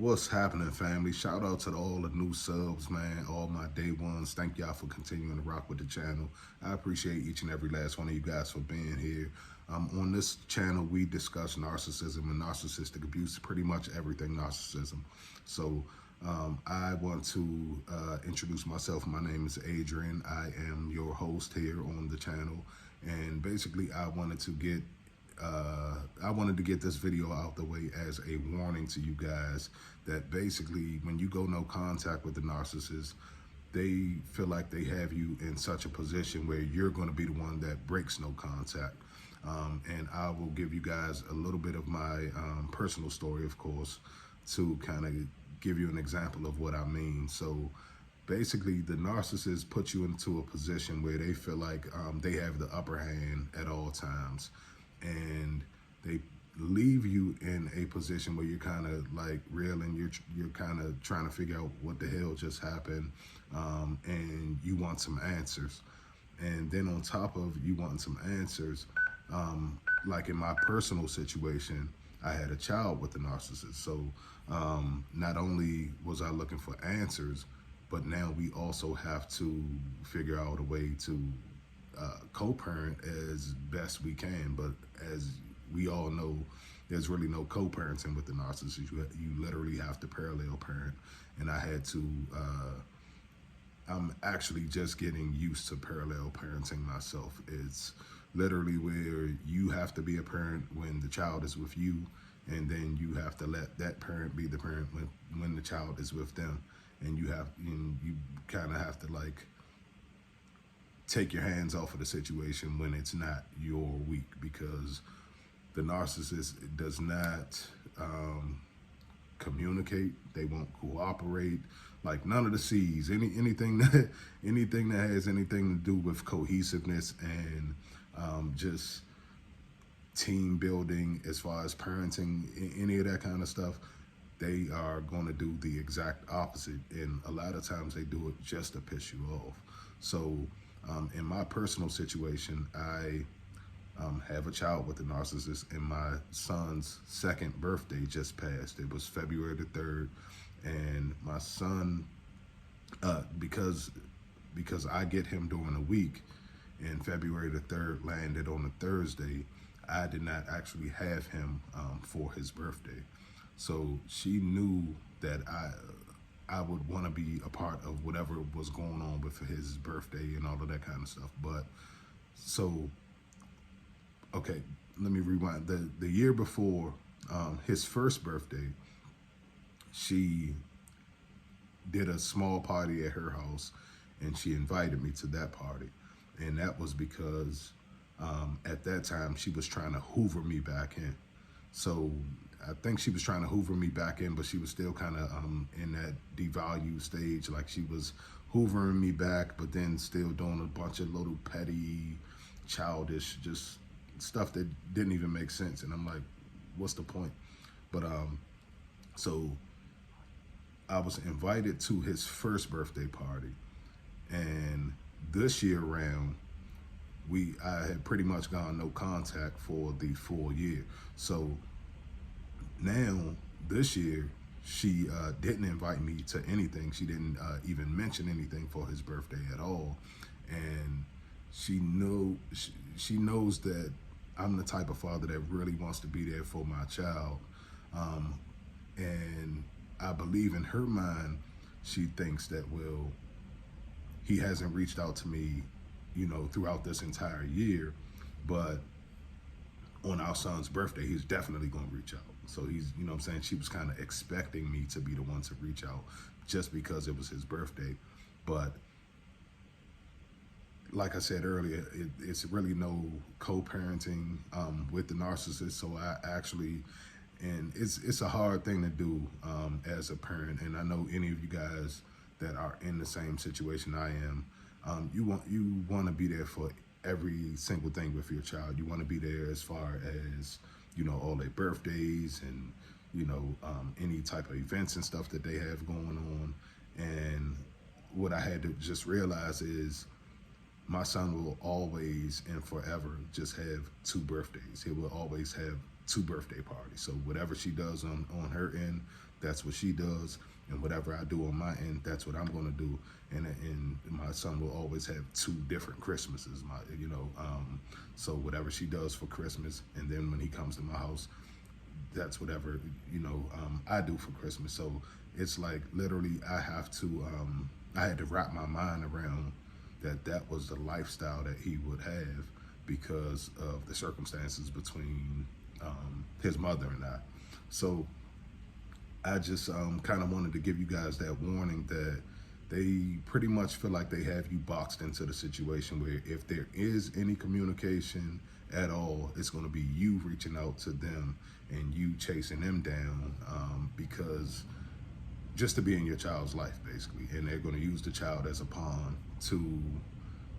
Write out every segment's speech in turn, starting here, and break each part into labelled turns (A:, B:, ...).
A: What's happening, family? Shout out to all the new subs, man. All my day ones. Thank y'all for continuing to rock with the channel. I appreciate each and every last one of you guys for being here. On this channel, we discuss narcissism and narcissistic abuse, pretty much everything narcissism. So I want to introduce myself. My name is Adrian. I am your host here on the channel. And basically, I wanted to get this video out the way as a warning to you guys that basically when you go no contact with the narcissist, they feel like they have you in such a position where you're going to be the one that breaks no contact. And I will give you guys a little bit of my personal story, of course, to kind of give you an example of what I mean. So basically, the narcissist puts you into a position where they feel like they have the upper hand at all times. And they leave you in a position where you're kind of like reeling, you're kind of trying to figure out what the hell just happened, and you want some answers. And then on top of you wanting some answers, like in my personal situation, I had a child with a narcissist. So not only was I looking for answers, but now we also have to figure out a way to co-parent as best we can. But as we all know, there's really no co-parenting with the narcissist. You literally have to parallel parent. And I had to, I'm actually just getting used to parallel parenting myself. It's literally where you have to be a parent when the child is with you, and then you have to let that parent be the parent when the child is with them. And you kind of have to like take your hands off of the situation when it's not your week, because the narcissist does not communicate. They won't cooperate. Like none of the C's. Anything that has anything to do with cohesiveness and just team building, as far as parenting, any of that kind of stuff, they are going to do the exact opposite. And a lot of times they do it just to piss you off. So in my personal situation, I have a child with a narcissist, and my son's second birthday just passed. It was February the 3rd, and my son, because I get him during the week, and February the 3rd landed on a Thursday, I did not actually have him for his birthday. So she knew that I would want to be a part of whatever was going on with his birthday and all of that kind of stuff. But so, okay, let me rewind. The year before his first birthday, she did a small party at her house, and she invited me to that party. And that was because at that time she was trying to hoover me back in. So I think she was trying to hoover me back in, but she was still kind of in that devalue stage. Like she was hoovering me back, but then still doing a bunch of little petty, childish, just stuff that didn't even make sense. And I'm like, what's the point? But so I was invited to his first birthday party, and this year round, I had pretty much gone no contact for the full year. So now this year, she didn't invite me to anything. She didn't even mention anything for his birthday at all. And she knows that I'm the type of father that really wants to be there for my child. And I believe in her mind, she thinks that, well, he hasn't reached out to me, throughout this entire year, but on our son's birthday, he's definitely going to reach out. So he's, what I'm saying? She was kind of expecting me to be the one to reach out just because it was his birthday. But like I said earlier, it's really no co-parenting with the narcissist. So I actually, and it's a hard thing to do as a parent. And I know any of you guys that are in the same situation I am, you want to be there for every single thing with your child. You want to be there as far as, all their birthdays and, any type of events and stuff that they have going on. And what I had to just realize is my son will always and forever just have two birthdays. He will always have two birthday parties. So whatever she does on her end, that's what she does, and whatever I do on my end, that's what I'm going to do. And my son will always have two different Christmases. So whatever she does for Christmas, and then when he comes to my house, that's whatever I do for Christmas. So it's like literally I had to wrap my mind around that was the lifestyle that he would have because of the circumstances between his mother and I. So I just kind of wanted to give you guys that warning that they pretty much feel like they have you boxed into the situation where if there is any communication at all, it's going to be you reaching out to them and you chasing them down because just to be in your child's life, basically. And they're going to use the child as a pawn to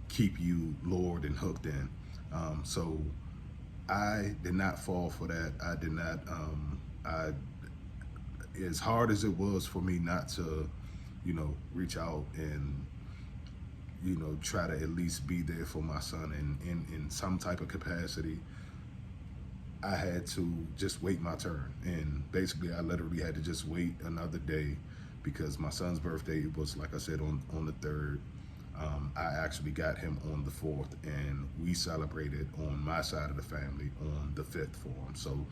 A: keep you lured and hooked in. So I did not fall for that. I did not, as hard as it was for me not to, reach out and, try to at least be there for my son in some type of capacity, I had to just wait my turn. And basically I literally had to just wait another day because my son's birthday was, like I said, on the 3rd. I actually got him on the 4th, and we celebrated on my side of the family on the 5th for him. So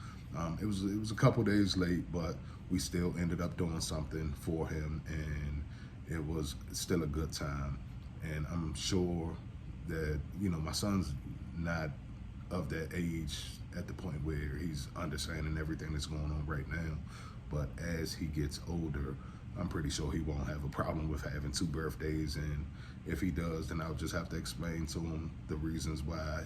A: it was a couple days late, but we still ended up doing something for him, and it was still a good time. And I'm sure that, my son's not of that age at the point where he's understanding everything that's going on right now. But as he gets older, I'm pretty sure he won't have a problem with having two birthdays. And if he does, then I'll just have to explain to him the reasons why,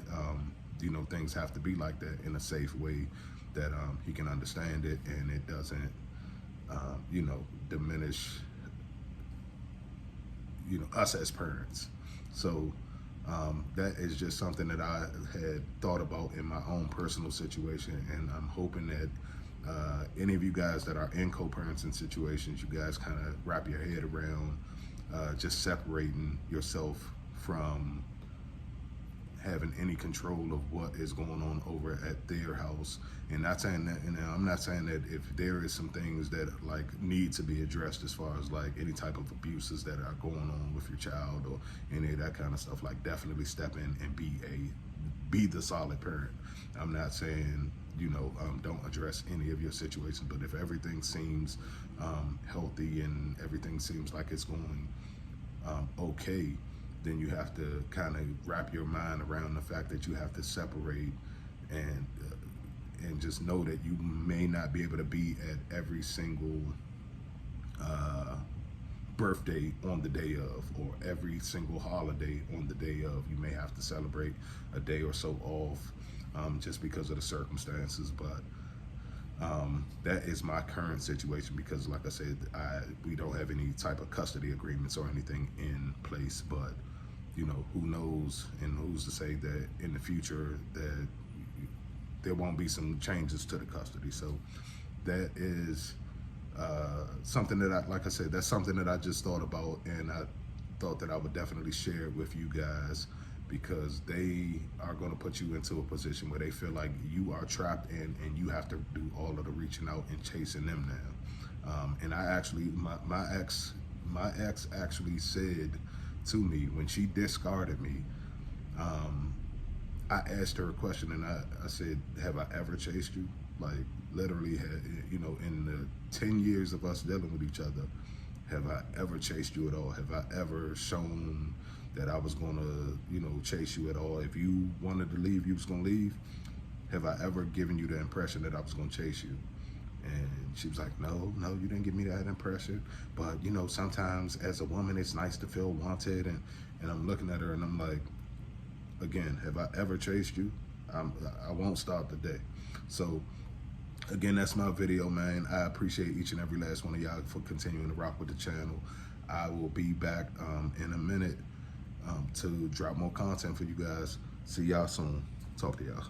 A: things have to be like that in a safe way that he can understand it and it doesn't, diminish, us as parents. So that is just something that I had thought about in my own personal situation, and I'm hoping that any of you guys that are in co-parenting situations, you guys kind of wrap your head around just separating yourself from having any control of what is going on over at their house. And not saying that, and I'm not saying that if there is some things that like need to be addressed as far as like any type of abuses that are going on with your child or any of that kind of stuff, like definitely step in and be the solid parent. I'm not saying, don't address any of your situations, but if everything seems healthy and everything seems like it's going okay, then you have to kind of wrap your mind around the fact that you have to separate and just know that you may not be able to be at every single birthday on the day of, or every single holiday on the day of. You may have to celebrate a day or so off just because of the circumstances. But that is my current situation because, like I said, we don't have any type of custody agreements or anything in place. But who knows, and who's to say that in the future that there won't be some changes to the custody. So that is something that like I said, that's something that I just thought about, and I thought that I would definitely share it with you guys because they are going to put you into a position where they feel like you are trapped in and you have to do all of the reaching out and chasing them now. And I actually, my ex actually said to me when she discarded me, I asked her a question, and I said, have I ever chased you? Like literally, in the 10 years of us dealing with each other, have I ever chased you at all? Have I ever shown that I was gonna, chase you at all? If you wanted to leave, you was gonna leave. Have I ever given you the impression that I was gonna chase you? And she was like, no, you didn't give me that impression. But, sometimes as a woman, it's nice to feel wanted. And I'm looking at her and I'm like, again, have I ever chased you? I won't start the day. So again, that's my video, man. I appreciate each and every last one of y'all for continuing to rock with the channel. I will be back in a minute to drop more content for you guys. See y'all soon. Talk to y'all.